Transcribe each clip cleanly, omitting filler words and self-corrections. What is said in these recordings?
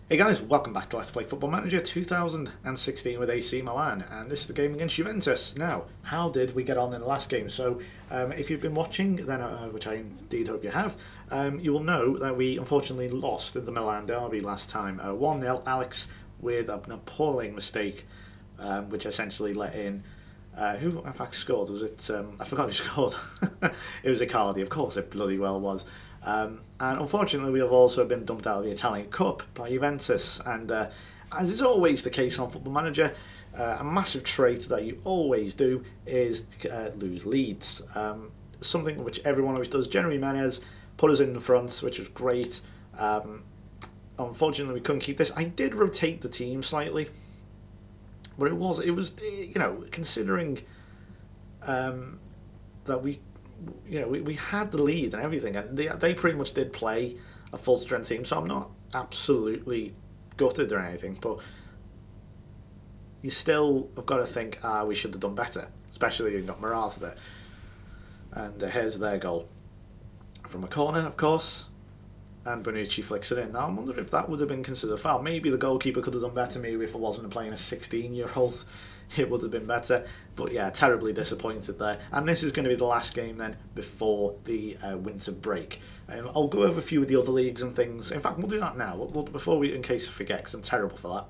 Hey guys, welcome back to Let's Play Football Manager 2016 with AC Milan, and this is the game against Juventus. Now, how did we get on in the last game? So, if you've been watching, then which I indeed hope you have, you will know that we unfortunately lost in the Milan derby last time, 1-0. Alex with an appalling mistake, which essentially let in. Who in fact scored? Was it? I forgot who scored. It was Icardi, of course it bloody well was. And unfortunately we have also been dumped out of the Italian Cup by Juventus, and as is always the case on Football Manager, a massive trait that you always do is lose leads. Something which everyone always does. Jeremy Menez put us in the front, which was great. Unfortunately we couldn't keep this. I did rotate the team slightly, but it was considering that we had the lead and everything, and they pretty much did play a full strength team, so I'm not absolutely gutted or anything, but you still have got to think, we should have done better, especially you've got Morata there. And here's their goal from a corner, of course, and Bonucci flicks it in. Now I'm wondering if that would have been considered a foul. Maybe the goalkeeper could have done better. Maybe if I wasn't playing a 16-year-old, it would have been better. But yeah, terribly disappointed there. And this is going to be the last game then before the winter break. I'll go over a few of the other leagues and things. In fact, we'll do that now. Before we, in case I forget, because I'm terrible for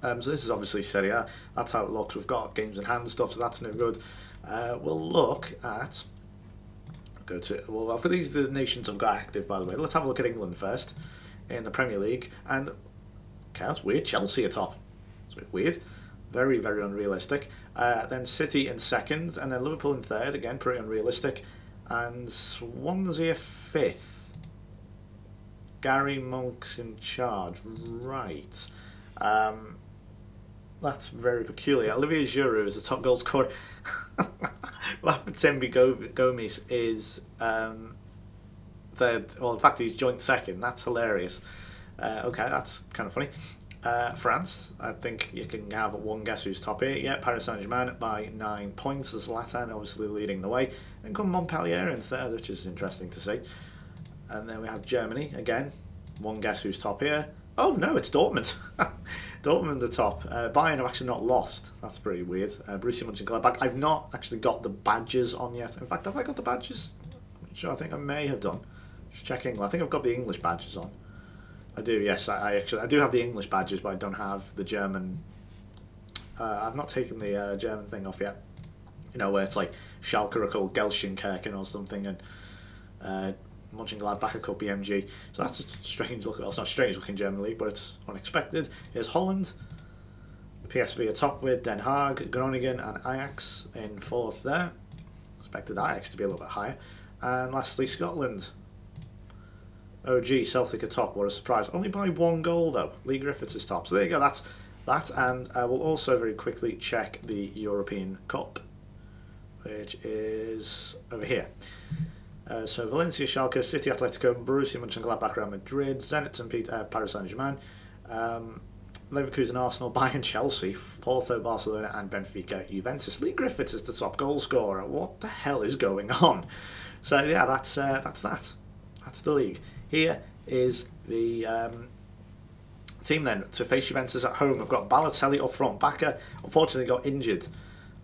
that. So this is obviously Serie A. That's how it looks. We've got games in hand stuff, so that's no good. We'll look at... for these the nations have got active, by the way. Let's have a look at England first in the Premier League. And okay, that's weird. Chelsea atop. It's a bit weird. Very, very unrealistic. Then City in second, and then Liverpool in third. Again, pretty unrealistic. And Swansea fifth. Gary Monk's in charge. Right. That's very peculiar. Olivier Giroud is the top goal scorer. Tembi Gomes is third. Well, in fact, he's joint second. That's hilarious. Okay, that's kind of funny. France, I think you can have one guess who's top here. Yeah, Paris Saint-Germain by 9 points. There's Zlatan obviously leading the way. Then come Montpellier in third, which is interesting to see. And then we have Germany again. One guess who's top here. Oh no, it's Dortmund. Dortmund the top. Bayern have actually not lost. That's pretty weird. Borussia Mönchengladbach. I've not actually got the badges on yet. In fact, have I got the badges? I'm not sure. I think I may have done. Just check England. I think I've got the English badges on. I do. Yes, I do have the English badges, but I don't have the German. I've not taken the German thing off yet. You know, where it's like Schalke are called Gelsenkirchen or something, and Mönchengladbach Cup BMG. So that's a strange look. Well, it's not a strange looking German league, but it's unexpected. Here's Holland. PSV atop with Den Haag, Groningen and Ajax in fourth there. Expected Ajax to be a little bit higher. And lastly, Scotland. OG Celtic atop. What a surprise. Only by 1 goal though. Lee Griffiths is top. So there you go. That's that. And we'll also very quickly check the European Cup, which is over here. So Valencia, Schalke, City, Atletico, Borussia Mönchengladbach, Real Madrid, Zenit and Paris Saint-Germain, Leverkusen, Arsenal, Bayern, Chelsea, Porto, Barcelona and Benfica, Juventus. Lee Griffiths is the top goal scorer. What the hell is going on? So yeah, that's that. That's the league. Here is the team then to face Juventus at home. I've got Balotelli up front. Bacca unfortunately got injured,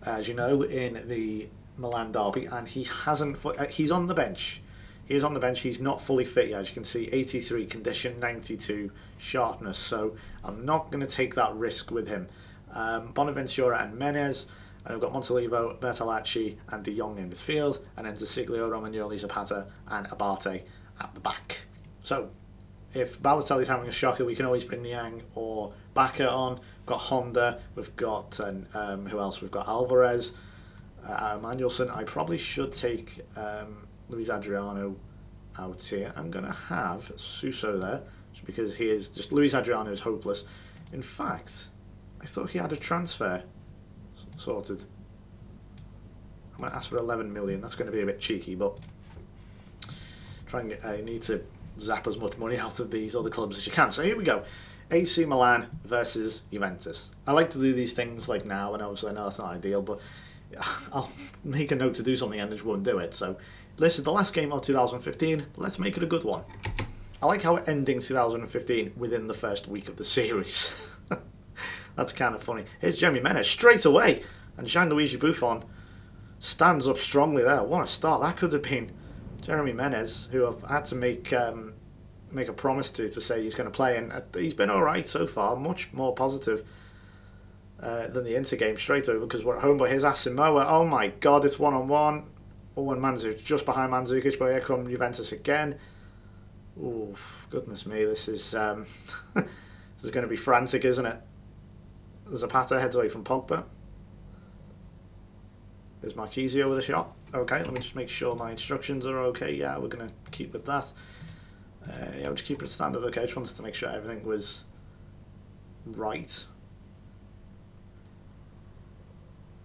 as you know, in the Milan derby, and he hasn't. He's on the bench. He is on the bench. He's not fully fit yet, as you can see. 83 condition, 92 sharpness. So I'm not going to take that risk with him. Bonaventura and Menez, and I've got Montalivo, Bertolacci, and De Jong in midfield, and then Zasiglio, Romagnoli, Zapata, and Abate at the back. So if Balotelli's having a shocker, we can always bring Niang or Bacca on. We've got Honda. We've got who else? We've got Alvarez. Manuelson. I probably should take Luis Adriano out here. I'm going to have Suso there, just because he is just Luis Adriano is hopeless. In fact, I thought he had a transfer sorted. I'm going to ask for 11 million. That's going to be a bit cheeky, but I need to zap as much money out of these other clubs as you can. So here we go. AC Milan versus Juventus. I like to do these things like now, and obviously I know that's not ideal, but I'll make a note to do something and just won't do it. So this is the last game of 2015. Let's make it a good one. I like how we're ending 2015 within the first week of the series. That's kind of funny. Here's Jeremy Menez straight away, and Gianluigi Buffon stands up strongly there. What a start. That could have been Jeremy Menez, who I've had to make a promise to say he's going to play, and he's been alright so far, much more positive than the Inter game straight over, because we're at home. But here's Asamoah. Oh my god, it's 1-on-1. Oh, and Mandzukic just behind Mandzukic, but here come Juventus again. Oh, goodness me, this is this is going to be frantic, isn't it? Zapata heads away from Pogba. There's Marquisio with a shot. Okay, let me just make sure my instructions are okay. Yeah, we're going to keep with that. Yeah, we'll just keep it standard. Okay, I just wanted to make sure everything was right.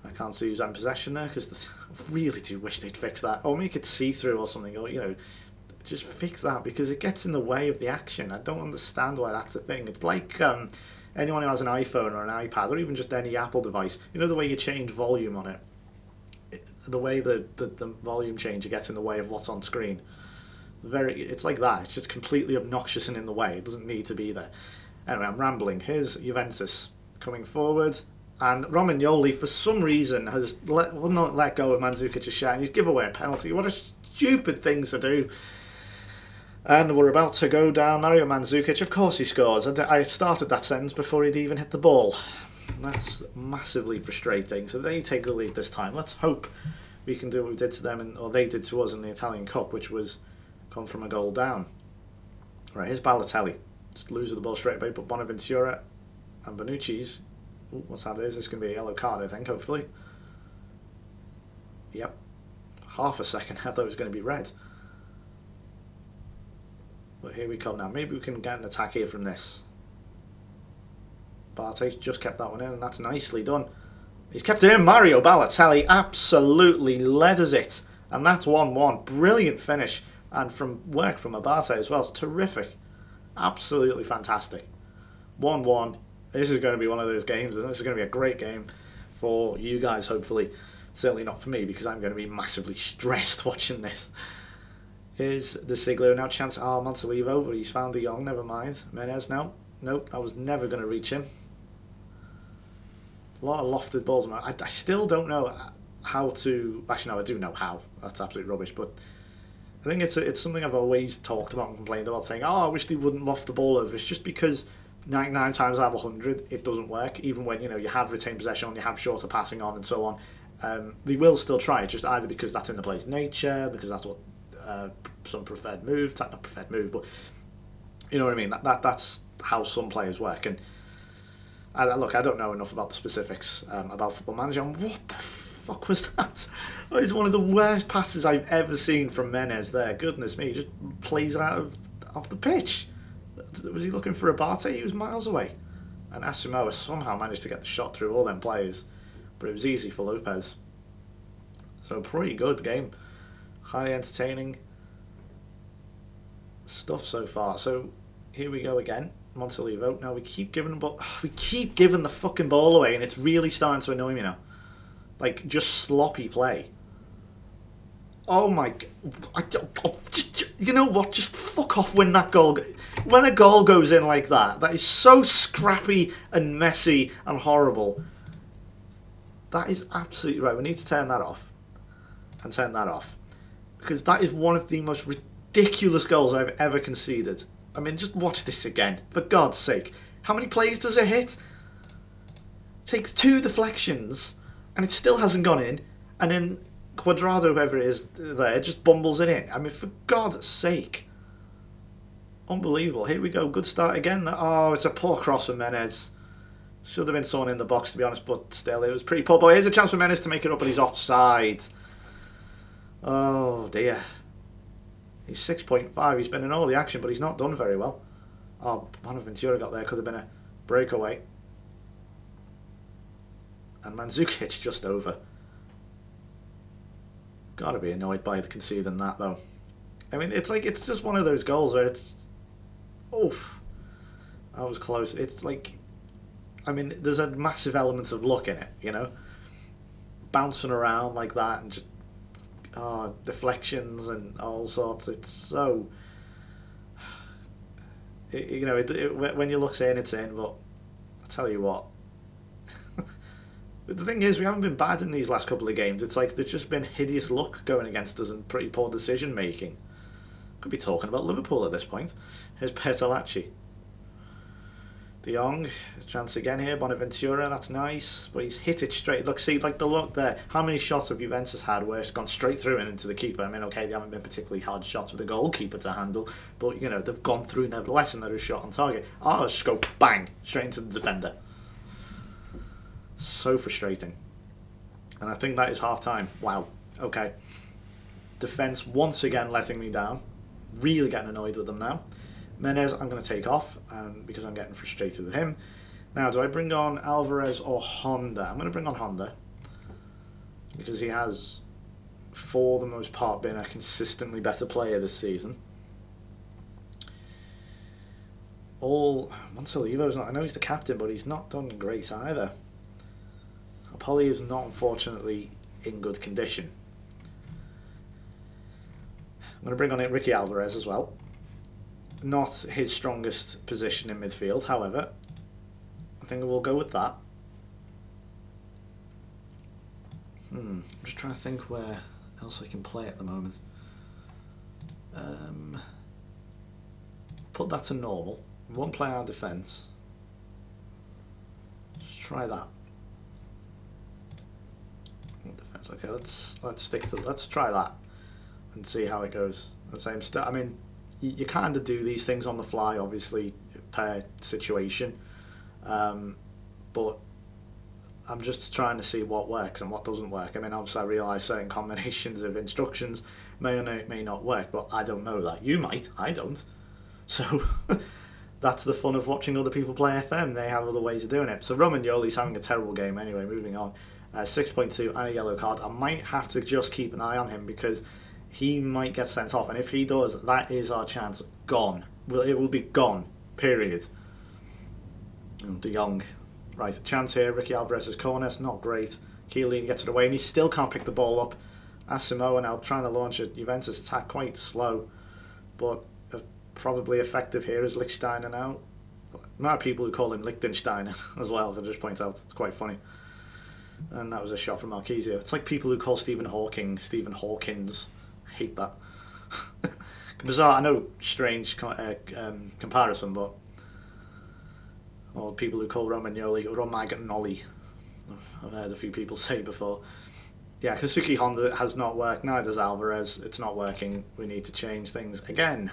I can't see who's in possession there, because I really do wish they'd fix that. Or make it see-through or something, or, you know, just fix that, because it gets in the way of the action. I don't understand why that's a thing. It's like anyone who has an iPhone or an iPad, or even just any Apple device, you know the way you change volume on it? The way the volume changer gets in the way of what's on screen. It's like that. It's just completely obnoxious and in the way. It doesn't need to be there. Anyway, I'm rambling. Here's Juventus coming forward, and Romagnoli, for some reason, will not let go of Mandzukic's shot, and he's given away a penalty. What a stupid thing to do. And we're about to go down. Mario Mandzukic, of course he scores. I started that sentence before he'd even hit the ball. That's massively frustrating. So they take the lead this time. Let's hope we can do what we did to them, or they did to us in the Italian Cup, which was come from a goal down. Right, here's Balotelli. Just loses the ball straight away, but Bonaventura and Bonucci's. Ooh, what's that? Is this going to be a yellow card, I think, hopefully? Yep. Half a second, I thought it was going to be red. But here we come now. Maybe we can get an attack here from this. Barte's just kept that one in, and that's nicely done. He's kept it in. Mario Balotelli absolutely leathers it. And that's 1-1. Brilliant finish. And from work from Abate as well. It's terrific. Absolutely fantastic. 1-1. This is going to be one of those games, and this is going to be a great game for you guys, hopefully. Certainly not for me, because I'm going to be massively stressed watching this. Here's the Sigler. Now chance. Oh, Montalivo, but he's found De Jong. Never mind. Menez now. Nope, I was never going to reach him. A lot of lofted balls. I still don't know how to... Actually, no, I do know how. That's absolute rubbish, but I think it's something I've always talked about and complained about, saying, oh, I wish they wouldn't loft the ball over. It's just because 99 times out of 100, it doesn't work, even when, you know, you have retained possession on, you have shorter passing on, and so on. They will still try it, just either because that's in the play's nature, because that's what some preferred move, not preferred move, but you know what I mean. That's how some players work. And look, I don't know enough about the specifics about Football Manager. And what the fuck was that? Oh, it's one of the worst passes I've ever seen from Menez there. Goodness me, he just plays it out off the pitch. Was he looking for Abate? He was miles away. And Asamoah somehow managed to get the shot through all them players. But it was easy for Lopez. So pretty good game. Highly entertaining stuff so far. So here we go again. Montalivo. Now we keep giving the fucking ball away, and it's really starting to annoy me now. Like, just sloppy play. Oh my... You know what? Just fuck off when that goal... When a goal goes in like that is so scrappy and messy and horrible. That is absolutely right. We need to turn that off. And turn that off. Because that is one of the most ridiculous goals I've ever conceded. I mean, just watch this again. For God's sake. How many plays does it hit? Takes 2 deflections, and it still hasn't gone in. And then Cuadrado, whoever it is there, just bumbles it in. I mean, for God's sake. Unbelievable. Here we go. Good start again. Oh, it's a poor cross from Menez. Should have been someone in the box, to be honest, but still, it was pretty poor. But here's a chance for Menez to make it up, but he's offside. Oh, dear. He's 6.5. He's been in all the action, but he's not done very well. Oh, Bonaventura got there. Could have been a breakaway. And Mandzukic just over. Gotta be annoyed by the conceding that, though. I mean, it's just one of those goals where it's... Oof. That was close. It's like... I mean, there's a massive element of luck in it, you know? Bouncing around like that and just... deflections and all sorts. It's so when you look in, it's in. But I tell you what. But the thing is, we haven't been bad in these last couple of games. It's like there's just been hideous luck going against us and pretty poor decision making. Could be talking about Liverpool at this point. Here's Bertolacci. De Jong, chance again here. Bonaventura, that's nice. But he's hit it straight. Look, see, like the look there. How many shots have Juventus had where it's gone straight through and into the keeper? I mean, okay, they haven't been particularly hard shots for the goalkeeper to handle. But, they've gone through nevertheless and they're a shot on target. Ours go bang, straight into the defender. So frustrating. And I think that is half time. Wow. Okay. Defence once again letting me down. Really getting annoyed with them now. Menez I'm going to take off because I'm getting frustrated with him. Now, do I bring on Alvarez or Honda? I'm going to bring on Honda because he has, for the most part, been a consistently better player this season. Montalivo's not. I know he's the captain, but he's not done great either. Polly is not, unfortunately, in good condition. I'm going to bring on Ricky Alvarez as well. Not his strongest position in midfield, however. I think we'll go with that. I'm just trying to think where else I can play at the moment. Put that to normal. We won't play our defence. Let's try that. Defense. Okay, let's try that and see how it goes. I mean, you kind of do these things on the fly, obviously per situation, but I'm just trying to see what works and what doesn't work. I mean, obviously I realise certain combinations of instructions may or may not work, but I don't know that. You might, I don't. So that's the fun of watching other people play FM. They have other ways of doing it. So Romagnoli's having a terrible game anyway. Moving on. 6.2 and a yellow card. I might have to just keep an eye on him because he might get sent off, and if he does, that is our chance gone. It will be gone, period. De Jong, right, chance here. Ricky Alvarez's corner, it's not great. Chiellini gets it away and he still can't pick the ball up. Asamoah now trying to launch a Juventus attack, quite slow, but probably effective here is Lichtsteiner now. There are people who call him Lichtensteiner as well, I'll just point out. It's quite funny. And that was a shot from Marquisio. It's like people who call Stephen Hawkins. I hate that. Bizarre, I know, strange comparison, but... Or people who call Romagnoli. I've heard a few people say before. Yeah, Kazuki Honda has not worked, neither does Alvarez. It's not working. We need to change things again.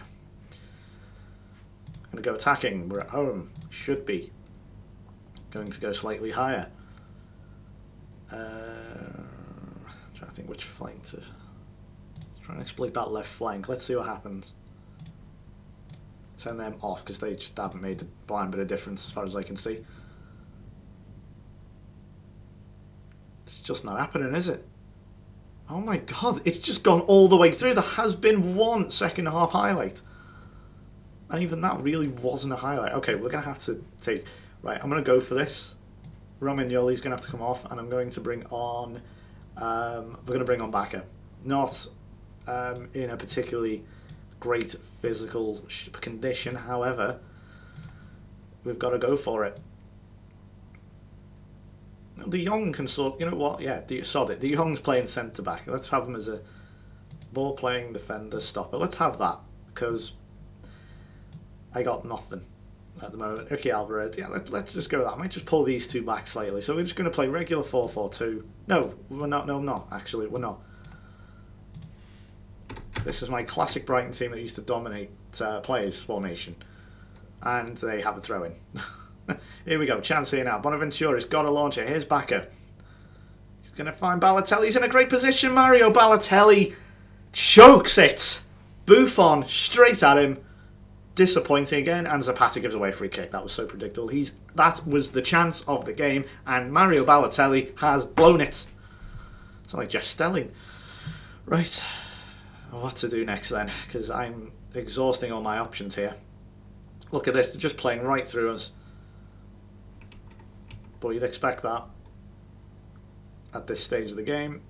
Going to go attacking. We're at home. Should be. Going to go slightly higher. Trying to think which flank to... Try and exploit that left flank. Let's see what happens. Send them off because they just haven't made the blind bit of difference as far as I can see. It's just not happening, is it? Oh my god, it's just gone all the way through. There has been one second half highlight. And even that really wasn't a highlight. Okay, we're going to have to take... Right, I'm going to go for this. Romagnoli's going to have to come off, and I'm going to bring on... we're going to bring on Bacca. Not in a particularly great physical condition, however, we've got to go for it. De Jong can sort... You know what? Yeah, sod it. De Jong's playing centre-back. Let's have him as a ball-playing defender stopper. Let's have that, because I got nothing at the moment. Ricky Alvarez, yeah, let's just go with that. I might just pull these two back slightly. So we're just going to play regular 4-4-2. No, we're not. No, not actually, we're not. This is my classic Brighton team that used to dominate players formation, and they have a throw-in. Here we go, chance here now. Bonaventura's got a launcher. Here's Bacca. He's going to find Balotelli. He's in a great position. Mario Balotelli chokes it. Buffon straight at him. Disappointing again, and Zapata gives away a free kick. That was so predictable. That was the chance of the game, and Mario Balotelli has blown it. It's like Jeff Stelling. Right, what to do next then? Because I'm exhausting all my options here. Look at this, they're just playing right through us. But you'd expect that at this stage of the game.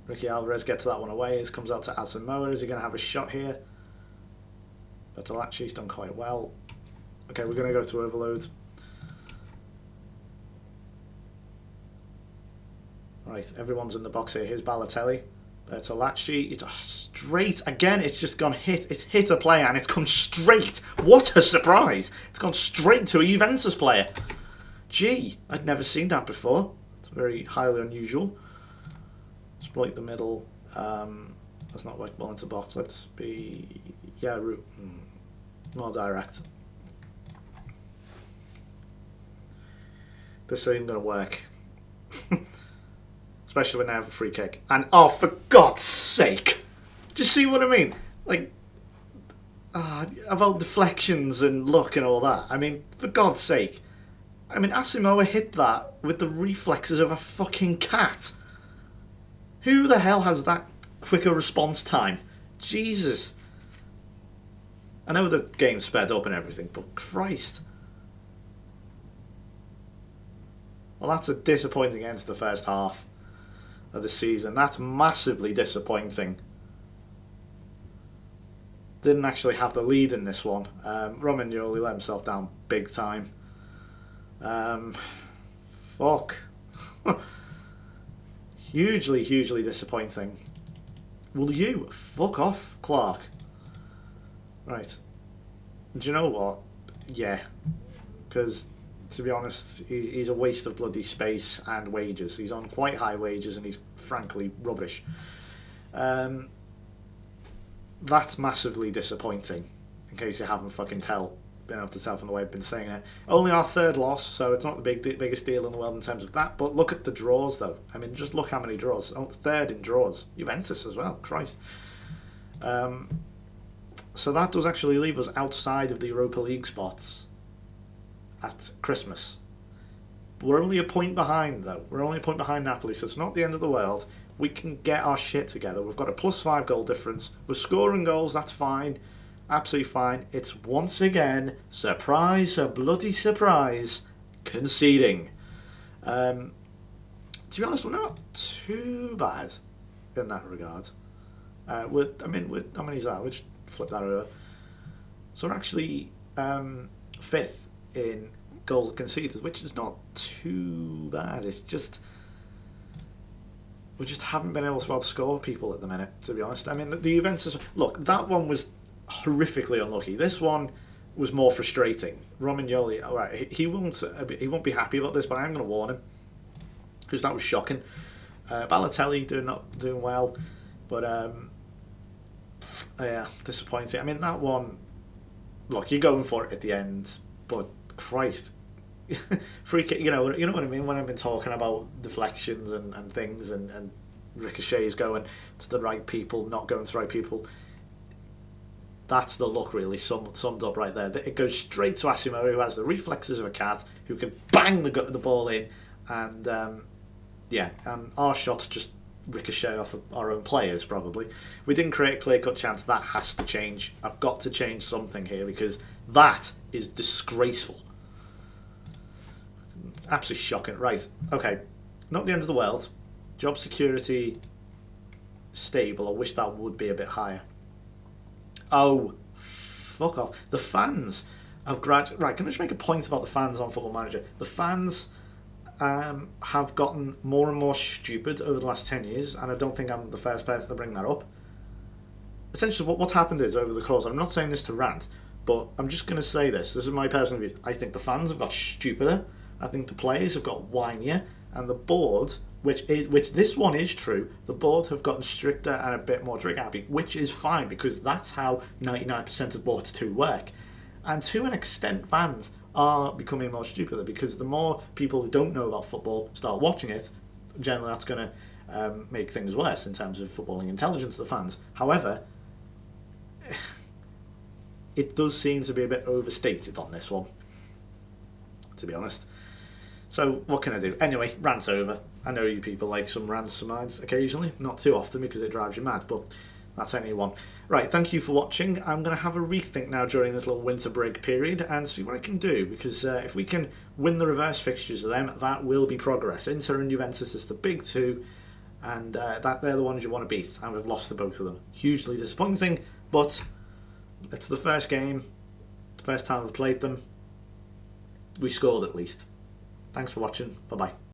Ricky Alvarez gets that one away. It comes out to Asamoah. Is he going to have a shot here? Bertolacci's done quite well. Okay, we're going to go to overload. Right, everyone's in the box here. Here's Balotelli. Bertolacci. It's straight. Again, it's just gone hit. It's hit a player and it's come straight. What a surprise. It's gone straight to a Juventus player. Gee, I'd never seen that before. It's very highly unusual. Exploit the middle. Let's not work well into box. Let's be... Yeah, more direct. This ain't going to work. Especially when they have a free kick. And, oh, for God's sake! Do you see what I mean? Like, about deflections and luck and all that. I mean, for God's sake. I mean, Asamoah hit that with the reflexes of a fucking cat. Who the hell has that quicker response time? Jesus. I know the game's sped up and everything, but Christ. Well, that's a disappointing end to the first half of the season. That's massively disappointing. Didn't actually have the lead in this one. Romagnoli let himself down big time. Fuck. Hugely, hugely disappointing. Will you fuck off, Clark? Right. Do you know what? Yeah. Because, to be honest, he's a waste of bloody space and wages. He's on quite high wages and he's frankly rubbish. That's massively disappointing, in case you haven't been able to tell from the way I've been saying it. Only our third loss, so it's not the biggest deal in the world in terms of that. But look at the draws, though. I mean, just look how many draws. Oh, third in draws. Juventus as well. Christ. So that does actually leave us outside of the Europa League spots at Christmas. We're only a point behind, though. We're only a point behind Napoli, so it's not the end of the world. We can get our shit together. We've got a +5 goal difference. We're scoring goals, that's fine. Absolutely fine. It's once again, surprise, a bloody surprise, conceding. To be honest, we're not too bad in that regard. How many is that? We'll just flip that over. So we're actually 5th in goals conceded, which is not too bad. It's just... we just haven't been able to outscore people at the minute, to be honest. I mean, the Juventus... Look, that one was horrifically unlucky. This one was more frustrating. Romagnoli, all right, he won't be happy about this, but I'm going to warn him, because that was shocking. Balotelli not doing well, but yeah, disappointing. I mean, that one, look, you're going for it at the end, but Christ, free kick. You know what I mean when I've been talking about deflections and things and ricochets going to the right people, not going to the right people. That's the look really summed up right there. It goes straight to Asamoah, who has the reflexes of a cat, who can bang the ball in, and and our shots just ricochet off of our own players probably. We didn't create a clear-cut chance. That has to change. I've got to change something here because that is disgraceful. Absolutely shocking. Right, okay. Not the end of the world. Job security stable. I wish that would be a bit higher. Oh, fuck off. The fans have Right, can I just make a point about the fans on Football Manager? The fans have gotten more and more stupid over the last 10 years, and I don't think I'm the first person to bring that up. Essentially, what's happened is, over the course, I'm not saying this to rant, but I'm just going to say this. This is my personal view. I think the fans have got stupider. I think the players have got whinier, and the board, which this one is true, the board have gotten stricter and a bit more trigger happy, which is fine because that's how 99% of boards do work. And to an extent, fans are becoming more stupider because the more people who don't know about football start watching it, generally that's going to make things worse in terms of footballing intelligence of the fans. However, it does seem to be a bit overstated on this one, to be honest. So what can I do? Anyway, rant over. I know you people like some rants of mine occasionally, not too often because it drives you mad, but that's only one. Right, thank you for watching. I'm going to have a rethink now during this little winter break period and see what I can do, because if we can win the reverse fixtures of them, that will be progress. Inter and Juventus is the big two. and that they're the ones you want to beat, and we've lost to both of them. Hugely disappointing, but it's the first game, the first time I've played them. We scored at least. Thanks for watching. Bye bye.